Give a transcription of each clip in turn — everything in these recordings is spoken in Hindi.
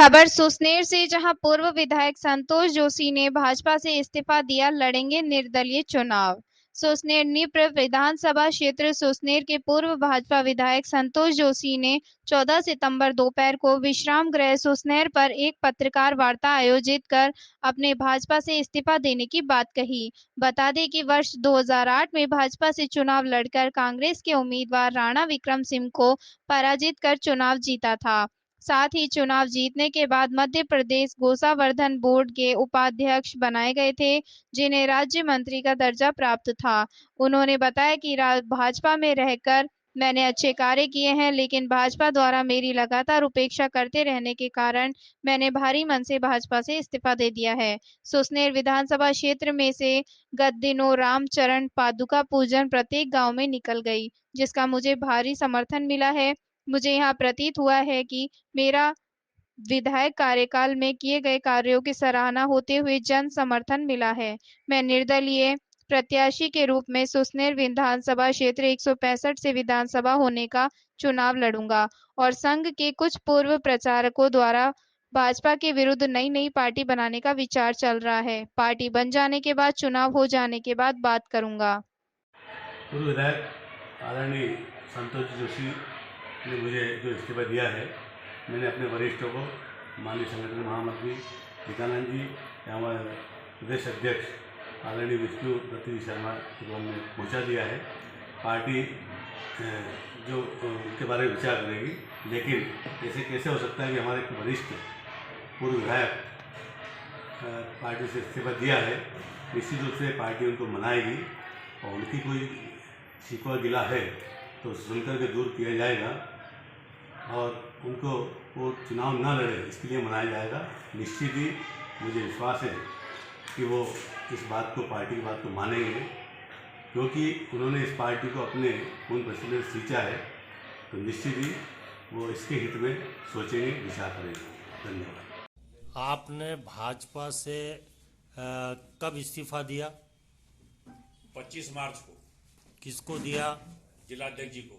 खबर सुसनेर से, जहां पूर्व विधायक संतोष जोशी ने भाजपा से इस्तीफा दिया, लड़ेंगे निर्दलीय चुनाव। सुसनेर निप्र विधानसभा क्षेत्र सुसनेर के पूर्व भाजपा विधायक संतोष जोशी ने 14 सितंबर दोपहर को विश्राम गृह सुसनेर पर एक पत्रकार वार्ता आयोजित कर अपने भाजपा से इस्तीफा देने की बात कही। बता दें कि वर्ष 2008 में भाजपा से चुनाव लड़कर कांग्रेस के उम्मीदवार राणा विक्रम सिंह को पराजित कर चुनाव जीता था। साथ ही चुनाव जीतने के बाद मध्य प्रदेश गोसावर्धन बोर्ड के उपाध्यक्ष बनाए गए थे, जिन्हें राज्य मंत्री का दर्जा प्राप्त था। उन्होंने बताया कि भाजपा में रहकर मैंने अच्छे कार्य किए हैं, लेकिन भाजपा द्वारा मेरी लगातार उपेक्षा करते रहने के कारण मैंने भारी मन से भाजपा से इस्तीफा दे दिया है। सुसनेर विधानसभा क्षेत्र में से गत दिनों रामचरण पादुका पूजन प्रत्येक गांव में निकल गई, जिसका मुझे भारी समर्थन मिला है। मुझे यहाँ प्रतीत हुआ है कि मेरा विधायक कार्यकाल में किए गए कार्यों की सराहना होते हुए जन समर्थन मिला है। मैं निर्दलीय प्रत्याशी के रूप में सुसनेर विधानसभा क्षेत्र 165 से विधानसभा होने का चुनाव लड़ूंगा और संघ के कुछ पूर्व प्रचारकों द्वारा भाजपा के विरुद्ध नई पार्टी बनाने का विचार चल रहा है। पार्टी बन जाने के बाद, चुनाव हो जाने के बाद बात करूंगा। पूर्व विधायक आदरणीय संतोष जोशी ने मुझे जो इस्तीफा दिया है, मैंने अपने वरिष्ठों को, माननीय संगठन महामंत्री विकानंद जी, हमारे प्रदेश अध्यक्ष आदरणीय विष्णु दत्त शर्मा को हमने पहुँचा दिया है। पार्टी जो उनके बारे में विचार करेगी, लेकिन ऐसे कैसे हो सकता है कि हमारे एक वरिष्ठ पूर्व विधायक पार्टी से इस्तीफा दिया है। निश्चित रूप से पार्टी उनको मनाएगी और उनकी कोई शिकवा गिला है तो सुनकर के दूर किया जाएगा और उनको वो चुनाव न लड़े इसके लिए मनाया जाएगा। निश्चित ही मुझे विश्वास है कि वो इस बात को, पार्टी की बात को मानेंगे, क्योंकि उन्होंने इस पार्टी को अपने खून पसीने से सींचा है, तो निश्चित ही वो इसके हित में सोचेंगे, विचार करेंगे। धन्यवाद। आपने भाजपा से कब इस्तीफा दिया? 25 मार्च को। किसको दिया? जिलाध्यक्ष जी को।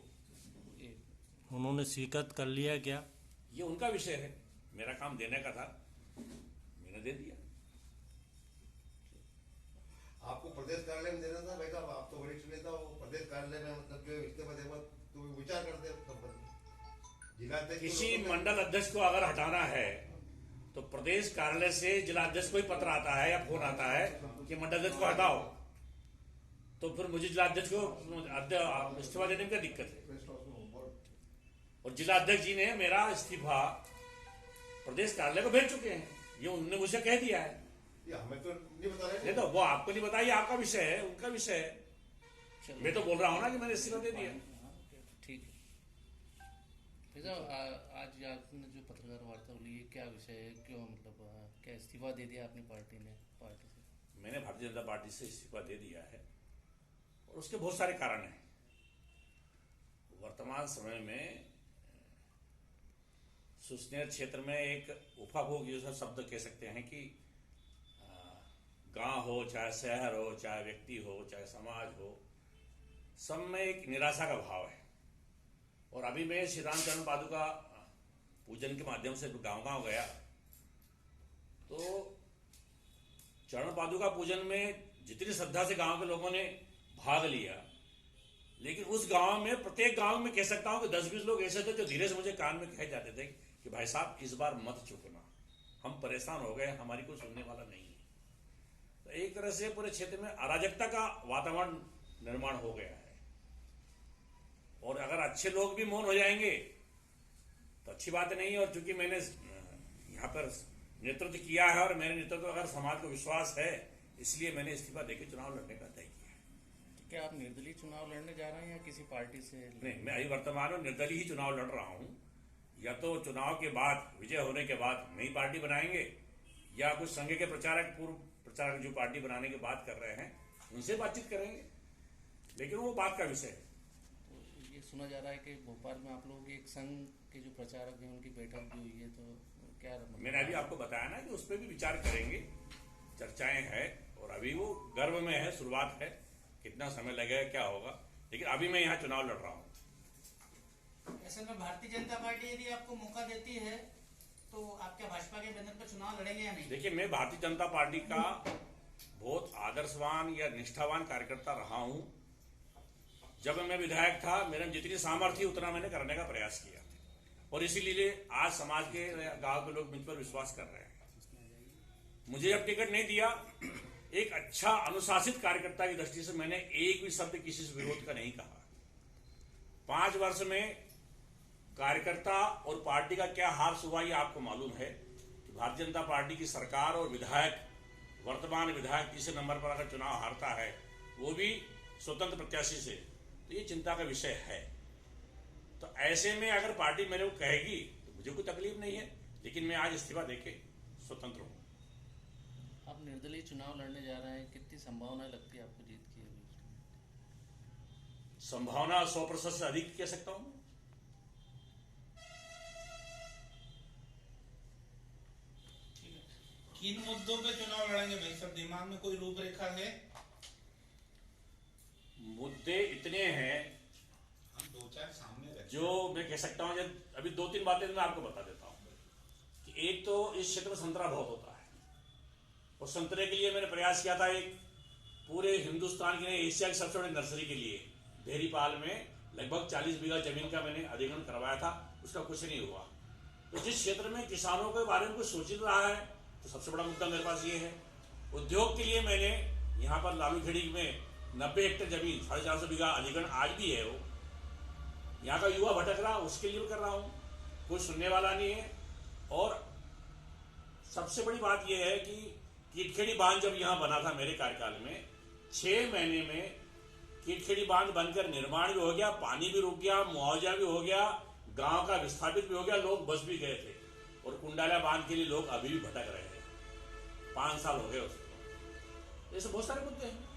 उन्होंने स्वीकृत कर लिया क्या? ये उनका विषय है, मेरा काम देने का था, मैंने दे दिया। आपको प्रदेश कार्यालय में देना था भाई साहब, आप तो वरिष्ठ नेता हो, प्रदेश कार्यालय में मतलब जो इस्तीफा देगा तो विचार करते जिलाध्यक्ष। किसी मंडल अध्यक्ष को अगर हटाना है तो प्रदेश कार्यालय से जिलाध्यक्ष को ही पत्र आता है या फोन आता है कि मंडल अध्यक्ष को हटाओ, तो फिर मुझे जिलाध्यक्ष को इस्तीफा देने में क्या दिक्कत है? और जिलाध्यक्ष जी ने मेरा इस्तीफा प्रदेश कार्यालय को भेज चुके हैं, ये उन्होंने मुझे कह दिया है। हमें तो नहीं बता रहे। नहीं तो वो आपको नहीं बताइए, आपका विषय है, उनका विषय है। मैं तो बोल रहा हूँ ना कि मैंने इस्तीफा दे दिया। ठीक है। आज आपने जो पत्रकार वार्ता ली है, क्या विषय है? क्यों मतलब क्या इस्तीफा दे दिया अपनी पार्टी से? मैंने भारतीय जनता पार्टी से इस्तीफा दे दिया है और उसके बहुत सारे कारण हैं। वर्तमान समय में सुसनेर क्षेत्र में एक उपभोग जैसा शब्द कह सकते हैं कि गांव हो, चाहे शहर हो, चाहे व्यक्ति हो, चाहे समाज हो, सब में एक निराशा का भाव है। और अभी मैं श्री रामचरण पादुका पूजन के माध्यम से गांव-गांव गया, तो चरण पादुका पूजन में जितनी श्रद्धा से गांव के लोगों ने भाग लिया, लेकिन उस गांव में, प्रत्येक गांव में कह सकता हूं कि 10-20 लोग ऐसे थे जो धीरे से मुझे कान में कहे जाते थे कि भाई साहब इस बार मत चुकना, हम परेशान हो गए, हमारी कोई सुनने वाला नहीं है। तो एक तरह से पूरे क्षेत्र में अराजकता का वातावरण निर्माण हो गया है। और अगर अच्छे लोग भी मौन हो जाएंगे तो अच्छी बात नहीं है। और चूंकि मैंने यहाँ पर नेतृत्व किया है और मेरे नेतृत्व अगर समाज को विश्वास है, इसलिए मैंने इस्तीफा देकर चुनाव लड़ने का तय किया है। क्या आप निर्दलीय चुनाव लड़ने जा रहे हैं या किसी पार्टी से? नहीं, मैं अभी वर्तमान में निर्दलीय ही चुनाव लड़ रहा हूँ। या तो चुनाव के बाद, विजय होने के बाद नई पार्टी बनाएंगे, या कुछ संघ के प्रचारक, पूर्व प्रचारक जो पार्टी बनाने की बात कर रहे हैं, उनसे बातचीत करेंगे, लेकिन वो बात का विषय है। तो ये सुना जा रहा है कि भोपाल में आप लोगों के एक संघ के जो प्रचारक हैं उनकी बैठक भी हुई है, तो क्या? मैंने अभी आपको बताया ना कि उस पर भी विचार करेंगे, चर्चाएं हैं, और अभी वो गर्भ में है, शुरुआत है, कितना समय लगेगा, क्या होगा, लेकिन अभी मैं यहाँ चुनाव लड़ रहा हूँ। ऐसे में भारतीय जनता पार्टी यदि आपको मौका देती है तो आप क्या बैनर पर चुनाव लड़ेंगे या नहीं? देखिए, मैं भारतीय जनता पार्टी का बहुत आदर्शवान या निष्ठावान कार्यकर्ता रहा हूं। जब मैं विधायक था, मेरे में जितनी सामर्थ्य उतना मैंने करने का प्रयास किया और इसीलिए आज समाज के गांव के लोग मुझ पर विश्वास कर रहे हैं। मुझे जब टिकट नहीं दिया, एक अच्छा अनुशासित कार्यकर्ता की दृष्टि से मैंने एक भी शब्द किसी से विरोध का नहीं कहा। 5 वर्ष में कार्यकर्ता और पार्टी का क्या हाल हुआ ये आपको मालूम है कि भारतीय जनता पार्टी की सरकार और विधायक, वर्तमान विधायक तीसरे नंबर पर अगर चुनाव हारता है, वो भी स्वतंत्र प्रत्याशी से, तो ये चिंता का विषय है। तो ऐसे में अगर पार्टी मेरे को कहेगी तो मुझे कोई तकलीफ नहीं है, लेकिन मैं आज इस्तीफा देके स्वतंत्र हूं। आप निर्दलीय चुनाव लड़ने जा रहे हैं, कितनी संभावना लगती है आपको जीत की? संभावना 100% से अधिक कह सकता हूं। किन मुद्दों पे चुनाव लड़ेंगे भाई साहब? दिमाग में कोई रूपरेखा है? मुद्दे इतने हैं हम 2-4 सामने रखें। जो मैं कह सकता हूं, अभी 2-3 बातें मैं आपको बता देता हूं कि एक तो इस क्षेत्र में संतरा बहुत होता है और संतरे के लिए मैंने प्रयास किया था, एक पूरे हिंदुस्तान की नहीं, एशिया की सबसे बड़ी नर्सरी के लिए देहरीपाल में लगभग 40 बीघा जमीन का मैंने अधिग्रहण करवाया था, उसका कुछ नहीं हुआ। तो जिस क्षेत्र में किसानों के बारे में कुछ सोच रहा है, तो सबसे बड़ा मुद्दा मेरे पास ये है। उद्योग के लिए मैंने यहाँ पर लालूखेड़ी में 90 हेक्टेयर जमीन, 450 बीघा अधिग्रहण आज भी है, वो यहाँ का युवा भटक रहा, उसके लिए कर रहा हूँ, कोई सुनने वाला नहीं है। और सबसे बड़ी बात यह है कि कीटखेड़ी बांध जब यहाँ बना था मेरे कार्यकाल में, 6 महीने में कीटखेड़ी बांध बनकर निर्माण भी हो गया, पानी भी रुक गया, मुआवजा भी हो गया, गांव का विस्थापित भी हो गया, लोग बस भी गए थे। और कुंडाला बांध के लिए लोग अभी भी भटक रहे हैं, 5 साल हो गए उसको। ऐसे बहुत सारे मुद्दे हैं।